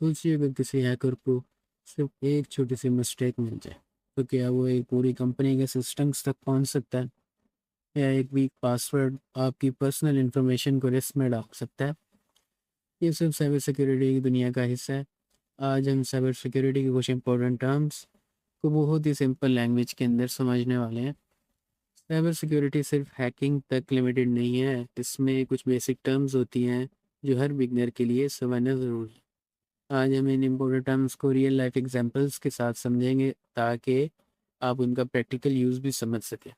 सोचिए अगर किसी हैकर को सिर्फ एक छोटी सी मिस्टेक मिल जाए तो क्या वो एक पूरी कंपनी के सिस्टम्स तक पहुंच सकता है, या एक वीक पासवर्ड आपकी पर्सनल इंफॉर्मेशन को रिस्क में डाल सकता है। ये सिर्फ साइबर सिक्योरिटी की दुनिया का हिस्सा है। आज हम साइबर सिक्योरिटी के कुछ इंपॉर्टेंट टर्म्स को बहुत ही सिंपल लैंग्वेज के अंदर समझने वाले हैं। साइबर सिक्योरिटी सिर्फ हैकिंग तक लिमिटेड नहीं है, इसमें कुछ बेसिक टर्म्स होती हैं जो हर बिगनर के लिए समझना ज़रूरी है। आज हम इन इम्पोर्टेंट टर्म्स को रियल लाइफ एग्जांपल्स के साथ समझेंगे ताकि आप उनका प्रैक्टिकल यूज़ भी समझ सकें।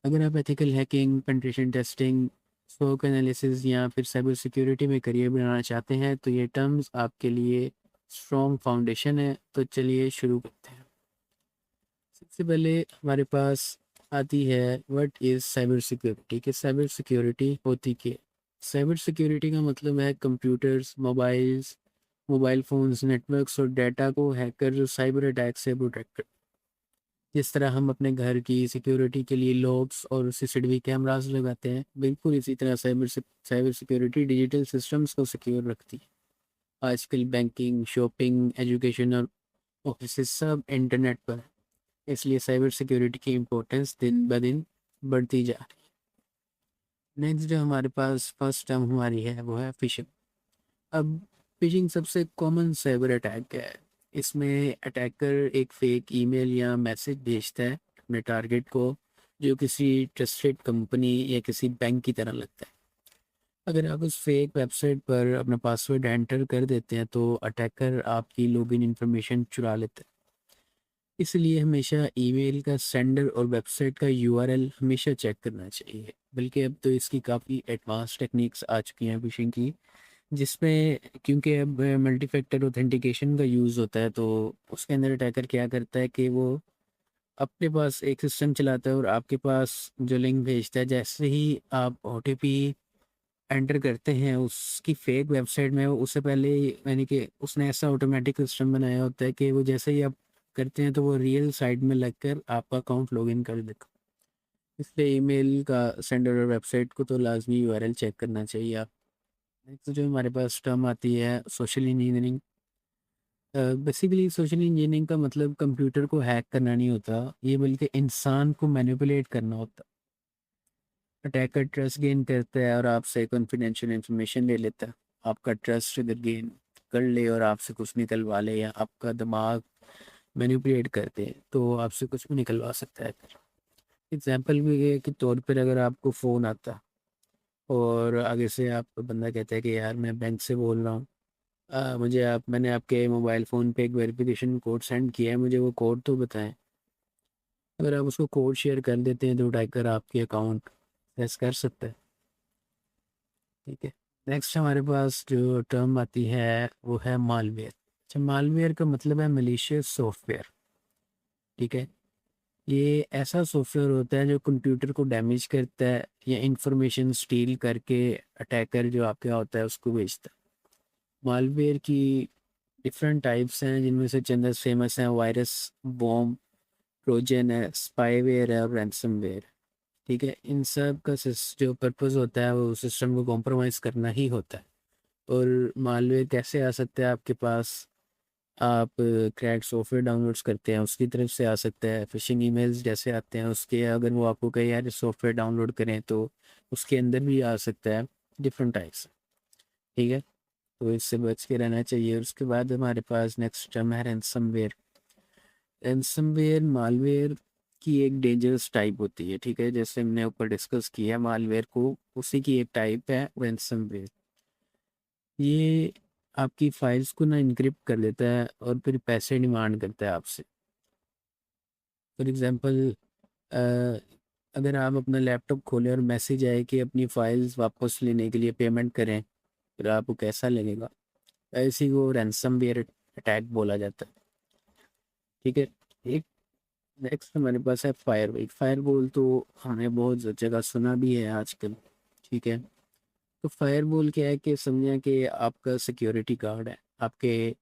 अगर आप ethical hacking, penetration testing, smoke analysis या फिर साइबर सिक्योरिटी में करियर बनाना चाहते हैं तो ये टर्म्स आपके लिए स्ट्रॉन्ग फाउंडेशन है। तो चलिए शुरू करते हैं। सबसे पहले हमारे पास आती है व्हाट इज़ साइबर सिक्योरिटी, कि साइबर सिक्योरिटी होती क्या है। साइबर सिक्योरिटी का मतलब है कंप्यूटर्स, मोबाइल फ़ोन्स, नेटवर्क्स और डाटा को हैकर जो साइबर अटैक से प्रोटेक्ट कर। जिस तरह हम अपने घर की सिक्योरिटी के लिए लॉक्स और सीसीटीवी कैमरास लगाते हैं, बिल्कुल इसी तरह साइबर सिक्योरिटी डिजिटल सिस्टम्स को सिक्योर रखती है। आजकल बैंकिंग, शॉपिंग, एजुकेशन और ऑफिस सब इंटरनेट पर है, इसलिए साइबर सिक्योरिटी की इम्पोर्टेंस दिन ब दिन बढ़ती जा रही है। नेक्स्ट जो हमारे पास फर्स्ट टर्म हमारी है वो है फिशिंग। अब फिशिंग सबसे कॉमन साइबर अटैक है। इसमें अटैकर एक फेक ईमेल या मैसेज भेजता है अपने टारगेट को, जो किसी ट्रस्टेड कंपनी या किसी बैंक की तरह लगता है। अगर आप उस फेक वेबसाइट पर अपना पासवर्ड एंटर कर देते हैं तो अटैकर आपकी लॉगिन इन्फॉर्मेशन चुरा लेता है। इसलिए हमेशा ईमेल का सेंडर और वेबसाइट का यूआरएल हमेशा चेक करना चाहिए। बल्कि अब तो इसकी काफ़ी एडवांस टेक्निक्स आ चुकी हैं फिशिंग की, जिसमें क्योंकि अब मल्टी फैक्टर ऑथेंटिकेशन का यूज़ होता है, तो उसके अंदर अटैकर क्या करता है कि वो अपने पास एक सिस्टम चलाता है और आपके पास जो लिंक भेजता है, जैसे ही आप ओटीपी एंटर करते हैं उसकी फेक वेबसाइट में, वो उससे पहले यानी कि उसने ऐसा ऑटोमेटिक सिस्टम बनाया होता है कि वो जैसे ही आप करते हैं तो वो रियल साइट में लगकर आपका अकाउंट लॉगिन कर देगा। इसलिए ईमेल का सेंडर और वेबसाइट को तो लाजमी यूआरएल चेक करना चाहिए आप। नेक्स्ट जो हमारे पास टर्म आती है social engineering. Basically social engineering का मतलब कंप्यूटर को हैक करना नहीं होता, ये बल्कि इंसान को मैनिपुलेट करना होता। अटैकर ट्रस्ट गेन करता है और आपसे कॉन्फिडेंशियल इंफॉर्मेशन ले लेता है। आपका ट्रस्ट अगर गेन कर ले और आपसे कुछ निकलवा ले या आपका दिमाग मैनिपुलेट करते हैं तो आपसे कुछ भी निकलवा सकता है। एग्जाम्पल भी ये के तौर पर अगर आपको फ़ोन आता और आगे से आप बंदा कहता है कि यार मैं बैंक से बोल रहा हूँ, मैंने आपके मोबाइल फ़ोन पे एक वेरिफिकेशन कोड सेंड किया है, मुझे वो कोड तो बताएं। अगर आप उसको कोड शेयर कर देते हैं तो टाइगर आपके अकाउंट एक्सेस कर सकता है। ठीक है। नेक्स्ट हमारे पास जो टर्म आती है वो है मालवेयर। अच्छा, मालवेयर का मतलब है मलिशियस सॉफ्टवेयर। ठीक है। ये ऐसा सॉफ्टवेयर होता है जो कंप्यूटर को डैमेज करता है या इंफॉर्मेशन स्टील करके अटैकर जो आपके यहाँ होता है उसको भेजता है। मालवेयर की डिफरेंट टाइप्स हैं, जिनमें से चंद फेमस हैं वायरस, बॉम्ब, ट्रोजन है, स्पाईवेयर है और रैंसमवेयर। ठीक है। इन सब का जो पर्पस होता है वो सिस्टम को कॉम्प्रोमाइज़ करना ही होता है। और मालवेयर कैसे आ सकता है आपके पास? आप क्रैक सॉफ्टवेयर डाउनलोड्स करते हैं उसकी तरफ से आ सकता है। फिशिंग ईमेल्स जैसे आते हैं उसके, अगर वो आपको कहे यार सॉफ्टवेयर डाउनलोड करें तो उसके अंदर भी आ सकता है। Different types. ठीक है। तो इससे बच के रहना चाहिए। और उसके बाद हमारे पास नेक्स्ट टर्म है रैंसमवेयर। रैंसमवेयर मालवेयर की एक डेंजरस टाइप होती है। ठीक है। जैसे हमने ऊपर डिस्कस किया है मालवेयर को, उसी की एक टाइप है रैंसमवेयर। ये आपकी फाइल्स को ना इनक्रिप्ट कर देता है और फिर पैसे डिमांड करता है आपसे। फॉर एग्जांपल, अगर आप अपना लैपटॉप खोलें और मैसेज आए कि अपनी फाइल्स वापस लेने के लिए पेमेंट करें, फिर आपको कैसा लगेगा? इसी को रैंसमवेयर अटैक बोला जाता है। ठीक है। एक नेक्स्ट हमारे पास है फायरवॉल। फायरवॉल तो हमने बहुत जगह सुना भी है आजकल। ठीक है। तो फायरवॉल क्या है कि समझें कि आपका सिक्योरिटी गार्ड है, आपके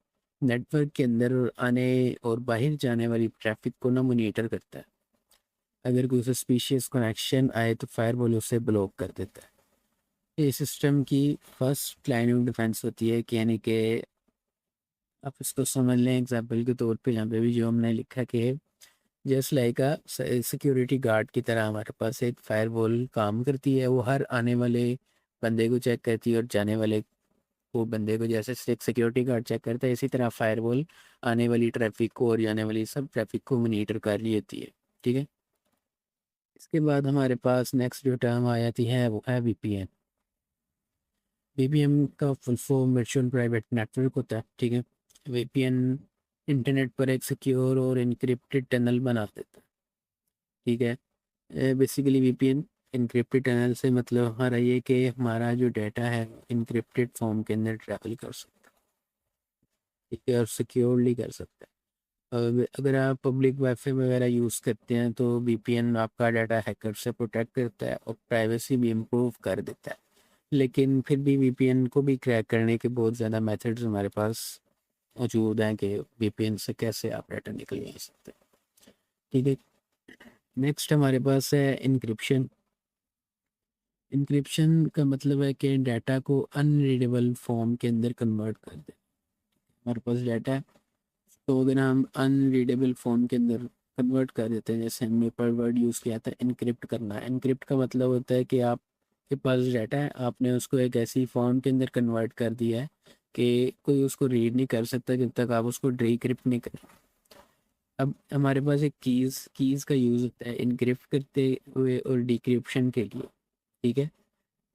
नेटवर्क के अंदर आने और बाहर जाने वाली ट्रैफिक को ना मॉनिटर करता है। अगर कोई सस्पिशियस कनेक्शन आए तो फायरवॉल उसे ब्लॉक कर देता है। ये सिस्टम की फर्स्ट लाइन ऑफ डिफेंस होती है कि यानी कि आप इसको समझ लें एग्जाम्पल के तौर पे, यहाँ पे भी जो हमने लिखा कि just like a security guard की तरह हमारे पास एक फायरवॉल काम करती है। वो हर आने वाले बंदे को चेक करती है और जाने वाले वो बंदे को, जैसे एक सिक्योरिटी गार्ड चेक करता है, इसी तरह फायरवॉल आने वाली ट्रैफिक को और जाने वाली सब ट्रैफिक को मॉनिटर कर रही होती है। ठीक है। इसके बाद हमारे पास नेक्स्ट जो टर्म आ जाती है वो है वीपीएन। वीपीएन का full form virtual private network होता है। ठीक है। वीपीएन इंटरनेट पर एक सिक्योर और इनक्रिप्टेड टनल बना देता है। ठीक है। बेसिकली वीपीएन इनक्रिप्टेड टनल से मतलब हमारा ये कि हमारा जो डाटा है इनक्रिप्टेड फॉर्म के अंदर ट्रैवल कर सकता है। ठीक है, और सिक्योरली कर सकता है। अगर आप पब्लिक वाईफाई वगैरह यूज़ करते हैं तो वीपीएन आपका डाटा हैकर से प्रोटेक्ट करता है और प्राइवेसी भी इम्प्रूव कर देता है। लेकिन फिर भी वीपीएन को भी क्रैक करने के बहुत ज़्यादा मेथड्स हमारे पास मौजूद हैं कि वीपीएन से कैसे आप डाटा निकलवा सकते हैं। ठीक है। नेक्स्ट हमारे पास है इनक्रिप्शन। इनक्रिप्शन का मतलब है कि डाटा को अनरीडेबल फॉर्म के अंदर कन्वर्ट कर दे। हमारे पास डाटा है तो अगर हम अनरीडेबल फॉर्म के अंदर कन्वर्ट कर देते हैं, जैसे हमने पर वर्ड यूज़ किया था इनक्रिप्ट करना। इनक्रिप्ट का मतलब होता है कि आपके पास डाटा है, आपने उसको एक ऐसी फॉर्म के अंदर कन्वर्ट कर दिया है कि कोई उसको रीड नहीं कर सकता जब तक आप उसको डिक्रिप्ट नहीं करें। अब हमारे पास एक कीज़ का यूज़ होता है इनक्रिप्ट करते हुए और डिक्रिप्शन के लिए। ठीक है।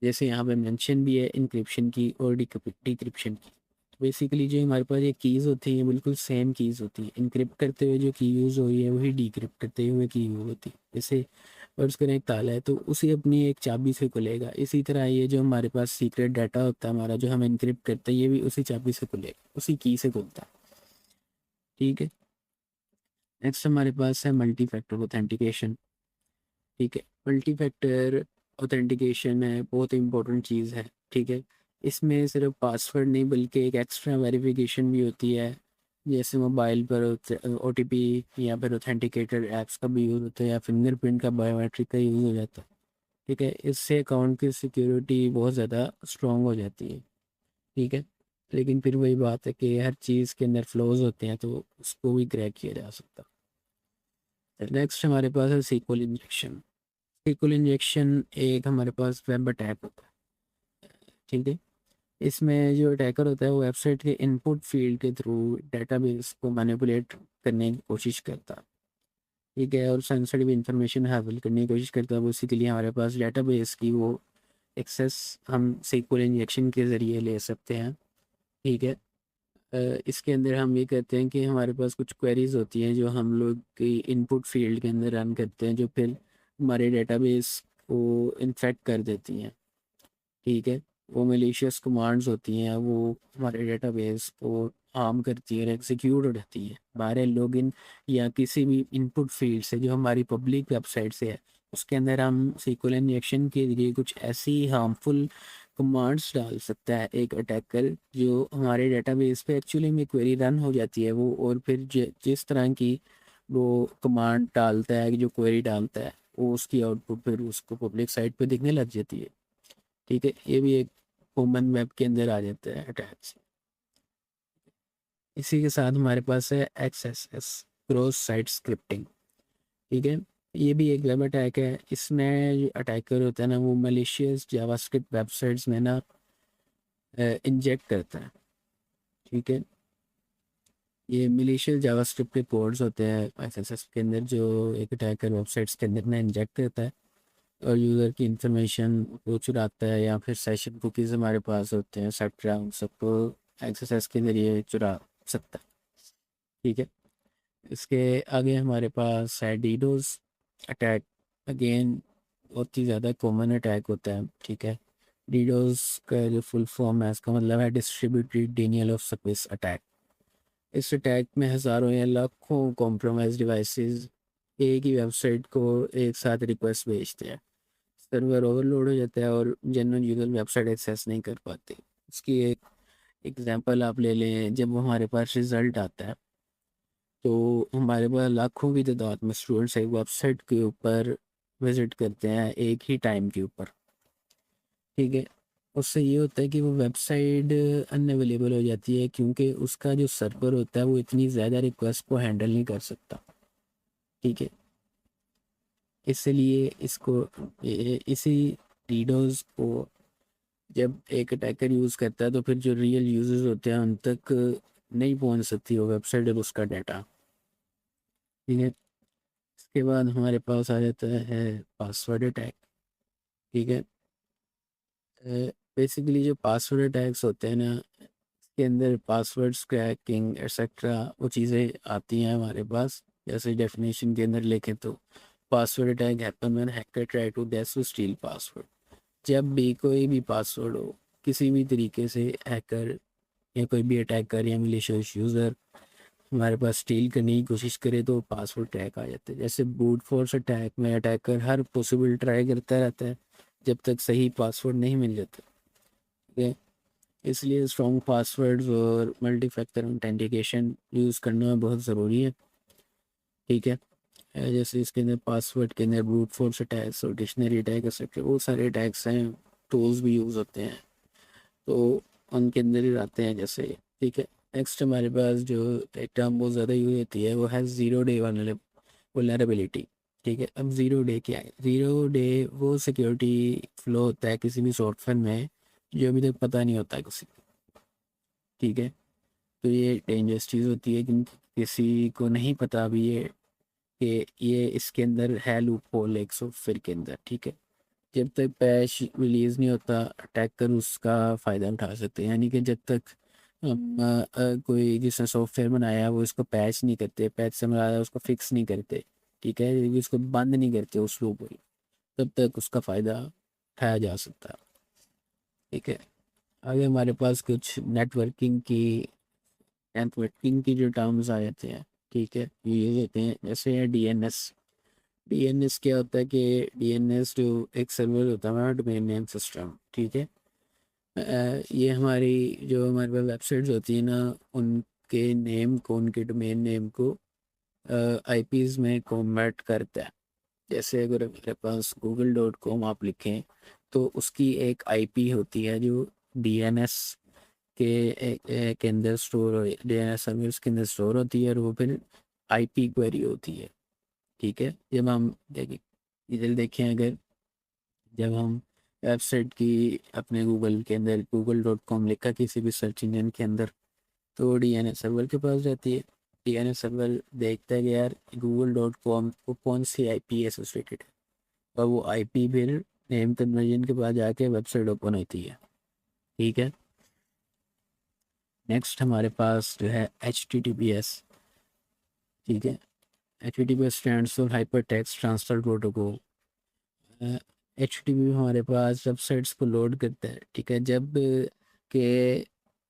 जैसे यहाँ पे मेंशन भी है इनक्रिप्शन की और डिक्रिप्शन की। बेसिकली जो हमारे पास ये कीज़ होती हैं बिल्कुल सेम कीज़ होती हैं। इनक्रिप्ट करते हुए जो की यूज़ हो रही है वही डिक्रिप्ट करते हुए की यूज़ होती है। जैसे फर्ज करें एक ताला है तो उसे अपनी एक चाबी से खुलेगा, इसी तरह ये जो हमारे पास सीक्रेट डाटा होता है हमारा जो हम इनक्रिप्ट करते हैं ये भी उसी चाबी से खुलेगा, उसी की से खुलता है। ठीक है। नेक्स्ट हमारे पास है मल्टी फैक्टर ऑथेंटिकेशन। ठीक है। मल्टी फैक्टर ऑथेंटिकेशन है बहुत इंपॉर्टेंट चीज़ है। ठीक है। इसमें सिर्फ पासवर्ड नहीं बल्कि एक एक्स्ट्रा वेरिफिकेशन भी होती है। जैसे मोबाइल पर ओटीपी या फिर ऑथेंटिकेटेड ऐप्स का भी यूज़ होता है या फिंगरप्रिंट का बायोमेट्रिक का यूज़ हो जाता है। ठीक है। इससे अकाउंट की सिक्योरिटी बहुत ज़्यादा स्ट्रॉन्ग हो जाती है। ठीक है। लेकिन फिर वही बात है कि हर चीज़ के अंदर फ्लॉज होते हैं तो उसको भी क्रैक किया जा सकता है। नेक्स्ट हमारे पास है सीक्वल इंजेक्शन। सीक्वल इंजेक्शन एक हमारे पास वेब अटैक होता है। ठीक है। इसमें जो अटैकर होता है वो वेबसाइट के इनपुट फील्ड के थ्रू डेटाबेस को मैनिपुलेट करने की कोशिश करता है। ठीक है। और सेंसिटिव इंफॉर्मेशन हासिल करने की कोशिश करता है। वो इसी के लिए हमारे पास डेटाबेस की वो एक्सेस हम सीक्वल इंजेक्शन के ज़रिए ले सकते हैं। ठीक है। इसके अंदर हम ये कहते हैं कि हमारे पास कुछ क्वेरीज होती हैं जो हम लोग की इनपुट फील्ड के अंदर रन करते हैं जो फिर हमारे डेटाबेस को इन्फेक्ट कर देती हैं। ठीक है। वो मलिशियस कमांड्स होती हैं वो हमारे डेटाबेस को हार्म करती है और एग्जीक्यूट हो जाती है हमारे लॉगिन या किसी भी इनपुट फील्ड से जो हमारी पब्लिक वेबसाइट से है। उसके अंदर हम सीक्वल इंजेक्शन के लिए कुछ ऐसी हार्मफुल कमांड्स डाल सकता है एक अटैकर जो हमारे डेटाबेस पे एक्चुअली में क्वेरी रन हो जाती है वो, और फिर जिस तरह की वो कमांड डालता है जो क्वेरी डालता है वो उसकी आउटपुट फिर उसको पब्लिक साइट पे दिखने लग जाती है। ठीक है। ये भी एक कॉमन वेब के अंदर आ जाता है अटैक्स। इसी के साथ हमारे पास है XSS क्रॉस साइट स्क्रिप्टिंग। ठीक है। ये भी एक वेब अटैक है। इसमें जो अटैकर होता है ना वो मलिशियस जावास्क्रिप्ट वेबसाइट्स में ना इंजेक्ट करता है। ठीक है। ये मलिशियस जावास्क्रिप्ट के कोड्स होते हैं XSS के अंदर जो एक अटैकर वेबसाइट्स के अंदर ना इंजेक्ट करता है और यूज़र की इंफॉर्मेशन को चुराता है या फिर सेशन कुकीज़ हमारे पास होते हैं एक्सेट्रा उन सबको एक्सेस के ज़रिए चुरा सकता है। ठीक है। इसके आगे हमारे पास है डीडोस अटैक। अगेन बहुत ही ज़्यादा कॉमन अटैक होता है। ठीक है। डीडोस का जो फुल फॉर्म है इसका मतलब है डिस्ट्रीब्यूटेड डिनियल ऑफ सर्विस अटैक। इस अटैक में हज़ारों या लाखों कॉम्प्रोमाइज डिवाइसेस एक ही वेबसाइट को एक साथ रिक्वेस्ट भेजते हैं। सर्वर ओवरलोड हो जाता है और जनरल यूजर वेबसाइट एक्सेस नहीं कर पाते। इसकी एक एग्जांपल आप ले लें, जब हमारे पास रिज़ल्ट आता है तो हमारे पास लाखों की तादाद में स्टूडेंट्स एक वेबसाइट के ऊपर विजिट करते हैं एक ही टाइम के ऊपर। ठीक है। उससे ये होता है कि वो वेबसाइट अनअवेलेबल हो जाती है, क्योंकि उसका जो सर्वर होता है वो इतनी ज़्यादा रिक्वेस्ट को हैंडल नहीं कर सकता। ठीक है, इसलिए इसको इसी डीडोस को जब एक अटैकर यूज़ करता है तो फिर जो रियल यूजर्स होते हैं उन तक नहीं पहुंच सकती वो वेबसाइट और उसका डाटा। ठीक है, इसके बाद हमारे पास आ जाता है पासवर्ड अटैक। ठीक है, बेसिकली जो पासवर्ड अटैक्स होते हैं ना, इसके अंदर पासवर्ड क्रैकिंग एक्सेट्रा वो चीज़ें आती हैं हमारे पास। जैसे डेफिनेशन के अंदर लिखें तो password attack happen when hacker try to guess to steal password. जब भी कोई भी पासवर्ड हो, किसी भी तरीके से हैकर या कोई भी अटैकर या मिलिशियस यूज़र हमारे पास स्टील करने की कोशिश करे तो पासवर्ड अटैक आ जाते हैं। जैसे ब्रूट फोर्स अटैक में अटैकर हर पॉसिबल ट्राई करता रहता है जब तक सही पासवर्ड नहीं मिल जाता। ठीक है, इसलिए स्ट्रॉन्ग पासवर्ड्स और मल्टी फैक्टर ऑथेंटिकेशन यूज़ करना बहुत ज़रूरी है। ठीक है, जैसे इसके अंदर पासवर्ड के अंदर ब्रूट फोर्स अटैक्स और डिक्शनरी अटैक एक्सेट्रा बहुत सारे अटैक्स हैं, टूल्स भी यूज़ होते हैं, तो उनके अंदर ही आते हैं जैसे। ठीक है, नेक्स्ट हमारे पास जो एक टर्म बहुत ज़्यादा यूज होती है वो है ज़ीरो डे वल्नरेबिलिटी। ठीक है, अब ज़ीरो डे क्या है? ज़ीरो डे वो सिक्योरिटी फ्लो होता है किसी भी सॉफ्टवेयर में जो अभी तक पता नहीं होता है किसी को। ठीक है, तो ये डेंजरस चीज़ होती है क्योंकि किसी को नहीं पता अभी ये कि ये इसके अंदर है लूप होल एक सॉफ्टवेयर के अंदर। ठीक है, जब तक पैच रिलीज़ नहीं होता अटैकर उसका फ़ायदा उठा सकते हैं। यानी कि जब तक कोई जिसने सॉफ्टवेयर बनाया है वो इसको पैच नहीं करते, पैच से मरा उसको फिक्स नहीं करते। ठीक है, इसको बंद नहीं करते उस लूप को, तब तक उसका फ़ायदा उठाया जा सकता है। ठीक है, आगे हमारे पास कुछ नेटवर्किंग की जो टर्म्स आ जाते हैं। ठीक है, ये होते हैं जैसे है डीएनएस। डीएनएस क्या होता है कि डीएनएस जो एक सर्वर होता है हमारा डोमेन नेम सिस्टम। ठीक है, ये हमारे पास वेबसाइट्स होती है ना, उनके नेम को, उनके डोमेन नेम को आईपीज में कन्वर्ट करता है। जैसे अगर मेरे पास google.com आप लिखें तो उसकी एक आईपी होती है जो डीएनएस के अंदर स्टोर हो, डीएनएस सर्विस के अंदर स्टोर होती है और वो फिर आईपी क्वेरी होती है। ठीक है, जब हम देखिए इधर देखें, अगर जब हम वेबसाइट की अपने गूगल के अंदर google.com लिखा किसी भी सर्च इंजन के अंदर तो डीएनएस सर्वर के पास जाती है। डीएनएस सर्वर देखता है कि यार google.com को कौन सी आईपी एसोसिएटेड है और वो आईपी फिर नेम कन्वर्जन के बाद जाके वेबसाइट ओपन होती है। ठीक है, नेक्स्ट हमारे पास जो है HTTPS। ठीक है, HTTPS stands for hyper text transfer protocol. HTTP हमारे पास वेबसाइट्स को लोड करता है। ठीक है, जब के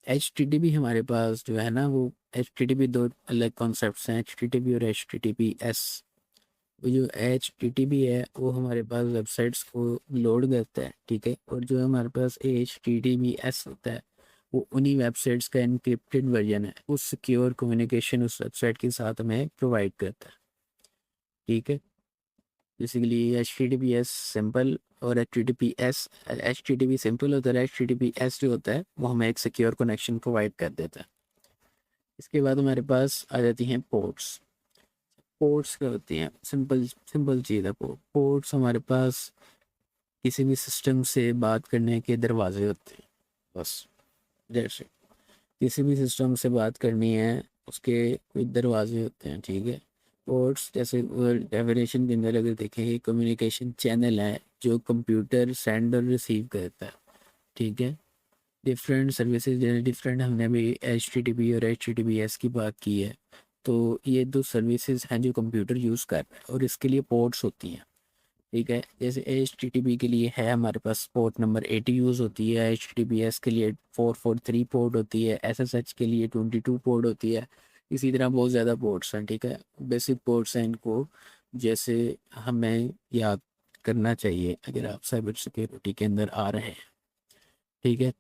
HTTP हमारे पास जो है ना, वो HTTP दो अलग कॉन्सेप्ट्स हैं, HTTP और HTTPS। वो जो HTTP है वो हमारे पास वेबसाइट्स को लोड करता है। ठीक है, और जो हमारे पास HTTPS होता है वो उन्हीं वेबसाइट्स का एनक्रिप्टेड वर्जन है, उस सिक्योर कम्युनिकेशन उस वेबसाइट के साथ हमें प्रोवाइड करता है। ठीक है, बेसिकली HTTPS सिंपल और HTTP सिंपल होता है, HTTPS जो होता है वो हमें एक सिक्योर कनेक्शन प्रोवाइड कर देता है। इसके बाद हमारे पास आ जाती हैं पोर्ट्स। पोर्ट्स क्या होती हैं? सिंपल सिंपल चीज़ है। पोर्ट्स हमारे पास किसी भी सिस्टम से बात करने के दरवाजे होते हैं, बस जैसे किसी भी सिस्टम से बात करनी है उसके कोई दरवाजे होते हैं। ठीक है, पोर्ट्स जैसे डेफिनेशन के अंदर अगर देखें कम्युनिकेशन चैनल है जो कंप्यूटर सेंड और रिसीव करता है। ठीक है, डिफरेंट सर्विसेज डिफरेंट, हमने अभी HTTP और HTTPS की बात की है, तो ये दो सर्विसेज हैं जो कंप्यूटर यूज़ कर रहा है और इसके लिए पोर्ट्स होती हैं। ठीक है, जैसे HTTP के लिए है हमारे पास पोर्ट नंबर 80 यूज़ होती है, HTTPS के लिए 443 पोर्ट होती है, SSH के लिए 22 पोर्ट होती है। इसी तरह बहुत ज़्यादा पोर्ट्स हैं। ठीक है, बेसिक पोर्ट्स हैं, इनको जैसे हमें याद करना चाहिए अगर आप साइबर सिक्योरिटी के अंदर आ रहे हैं। ठीक है,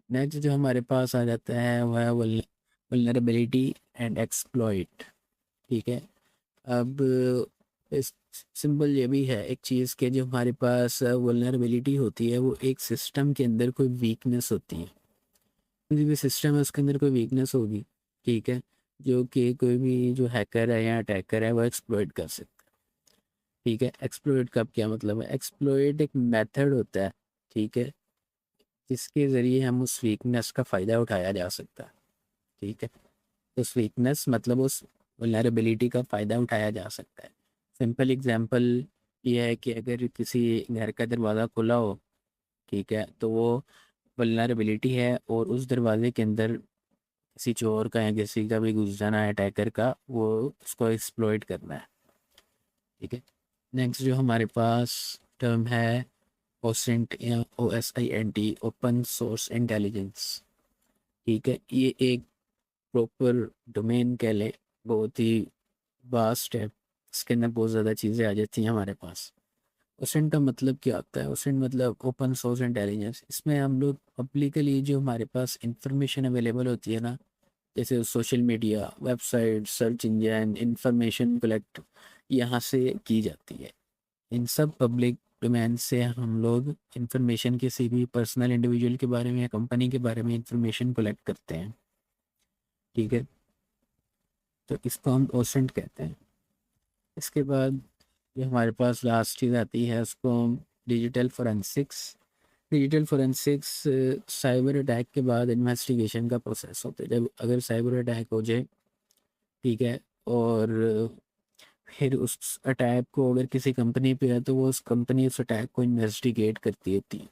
नेक्स्ट जो हमारे पास आ जाता है वह है वल्नरेबिलिटी एंड एक्सप्लॉइट। ठीक है, अब इस सिंपल ये भी है एक चीज़ के जो हमारे पास वल्नरेबिलिटी होती है वो एक सिस्टम के अंदर कोई वीकनेस होती है। किसी भी सिस्टम है उसके अंदर कोई वीकनेस होगी, ठीक है, जो कि कोई भी जो हैकर है या अटैकर है वो एक्सप्लॉइट कर सकता है। ठीक है, एक्सप्लॉइट का क्या मतलब है? एक्सप्लॉइट एक मेथड होता है, ठीक है, जिसके ज़रिए हम उस वीकनेस का फ़ायदा उठाया जा सकता है। ठीक है, उस वीकनेस मतलब उस वल्नरेबिलिटी का फ़ायदा उठाया जा सकता है। सिंपल एग्जांपल ये है कि अगर किसी घर का दरवाज़ा खुला हो, ठीक है, तो वो वल्नरेबिलिटी है और उस दरवाजे के अंदर किसी चोर का या किसी का भी घुस जाना है, अटैकर का, वो उसको एक्सप्लॉइट करना है। ठीक है, नेक्स्ट जो हमारे पास टर्म है ओसेंट या OSINT, ओपन सोर्स इंटेलिजेंस। ठीक है, ये एक प्रॉपर डोमेन कह लें, बहुत ही वास्ट है, इसके अंदर बहुत ज़्यादा चीज़ें आ जाती हैं हमारे पास। ओसेंट का मतलब क्या होता है? ओसेंट मतलब ओपन सोर्स इंटेलिजेंस। इसमें हम लोग पब्लिकली जो हमारे पास इंफॉर्मेशन अवेलेबल होती है ना, जैसे social media, website, search engine, information collect यहाँ से की जाती है। इन सब पब्लिक डोमेन से हम लोग इंफॉर्मेशन किसी भी पर्सनल इंडिविजुअल के बारे में या कंपनी के बारे में इंफॉर्मेशन कलेक्ट करते हैं। ठीक है, तो इसको हम ओसेंट कहते हैं। इसके बाद जो हमारे पास लास्ट चीज़ आती है उसको हम digital forensics. Digital forensics cyber attack के बाद इन्वेस्टिगेशन का प्रोसेस होता है। जब अगर साइबर अटैक हो जाए, ठीक है, और फिर उस अटैक को अगर किसी कंपनी पे है तो वो उस कंपनी उस अटैक को इन्वेस्टिगेट करती होती है।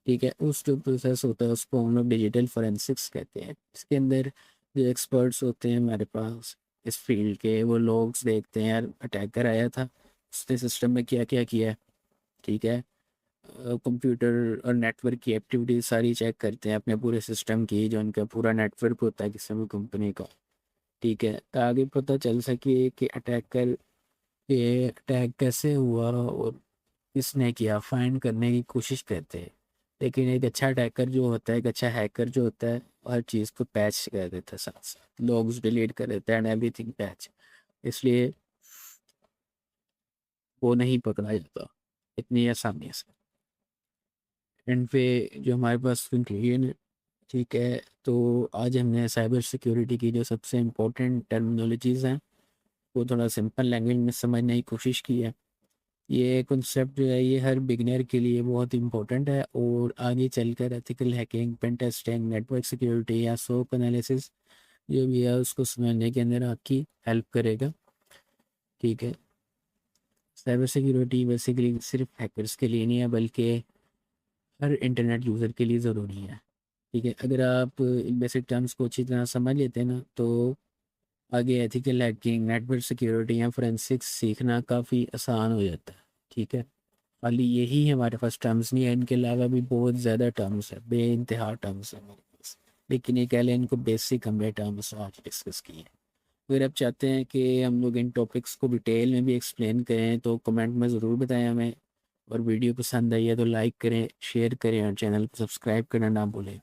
ठीक है, उस जो प्रोसेस होता है उसको हम लोग डिजिटल फोरेंसिक्स कहते हैं। इसके अंदर जो एक्सपर्ट्स होते हैं हमारे पास इस फील्ड के, वो लोग देखते हैं यार अटैकर आया था, उसने सिस्टम में क्या क्या किया है। ठीक है, कंप्यूटर और नेटवर्क की एक्टिविटी सारी चेक करते हैं अपने पूरे सिस्टम की, जो उनका पूरा नेटवर्क होता है किसी भी कंपनी का। ठीक है, ताकि पता चल सके कि अटैकर ये अटैक कैसे हुआ और किसने किया, फाइंड करने की कोशिश करते हैं। लेकिन एक अच्छा अटैकर जो होता है, एक अच्छा हैकर जो होता है, हर चीज़ को पैच कर देता है, साथ साथ लॉग्स डिलीट कर देता है एंड एवरीथिंग पैच। इसलिए वो नहीं पकड़ा जाता इतनी आसानी से। एंड पे जो हमारे पास कंक्लूजन है, ठीक है, तो आज हमने साइबर सिक्योरिटी की जो सबसे इम्पोर्टेंट टर्मिनोलॉजीज़ हैं वो थोड़ा सिंपल लैंग्वेज में समझने की कोशिश की है। ये कॉन्सेप्ट जो है ये हर बिगनर के लिए बहुत इंपॉर्टेंट है और आगे चलकर ethical hacking, pen testing, network security या सोक एनालिसिस जो भी है उसको समझने के अंदर आपकी हेल्प करेगा। ठीक है, साइबर सिक्योरिटी बेसिकली सिर्फ हैकर्स के लिए नहीं है बल्कि हर इंटरनेट यूज़र के लिए ज़रूरी है। ठीक है, अगर आप इन बेसिक टर्म्स को अच्छी तरह समझ लेते हैं ना, तो आगे एथिकल हैकिंग, नेटवर्क सिक्योरिटी या फोरेंसिक्स सीखना काफ़ी आसान हो जाता है। ठीक है, खाली यही हमारे पास टर्म्स नहीं है, इनके अलावा भी बहुत ज़्यादा टर्म्स है, बेइंतहा टर्म्स है हमारे पास, लेकिन ये कह लें इनको बेसिक हमने टर्म्स आज डिस्कस किए हैं। अगर आप चाहते हैं कि हम लोग इन टॉपिक्स को डिटेल में भी एक्सप्लेन करें तो कमेंट में ज़रूर बताएं हमें, और वीडियो पसंद आई है तो लाइक करें, शेयर करें और चैनल को सब्सक्राइब करना ना भूलें।